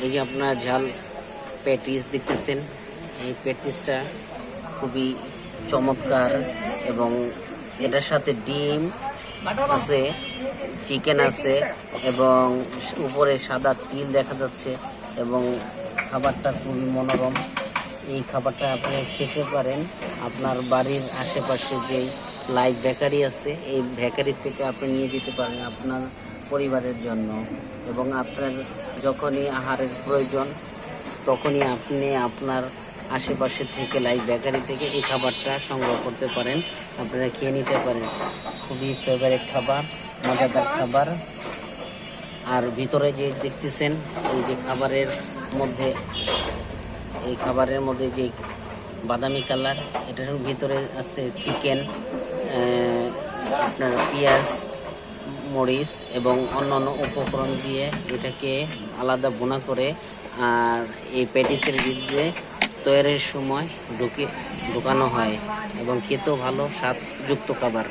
এই যে আপনার ঝাল প্যাটিস দেখতেছেন, এই প্যাটিসটা খুবই চমৎকার এবং এটার সাথে ডিম আছে, চিকেন আছে এবং উপরে সাদা তিল দেখা যাচ্ছে এবং খাবারটা খুবই মনোরম। এই খাবারটা আপনি খেতে পারেন আপনার বাড়ির আশেপাশে যেই লাইভ বেকারি আছে, এই বেকারি থেকে আপনি নিয়ে যেতে পারেন আপনার পরিবারের জন্য এবং আপনার যখনই আহারের প্রয়োজন তখনই আপনি আপনার আশেপাশে থেকে লাইভ বেকারি থেকে এই খাবারটা সংগ্রহ করতে পারেন, আপনারা খেয়ে নিতে পারেন। খুবই ফেভারিট খাবার, মজাদার খাবার। আর ভিতরে যে দেখতেছেন এই যে খাবারের মধ্যে যে বাদামি কালার, এটার ভিতরে আছে চিকেন, আপনার পেঁয়াজ, মরিচ এবং অন্যান্য উপকরণ দিয়ে এটাকে আলাদা বোনা করে আর এই প্যাটিসের ভিতরে তৈরির সময় ঢুকানো হয় এবং খেতেও ভালো স্বাদযুক্ত খাবার।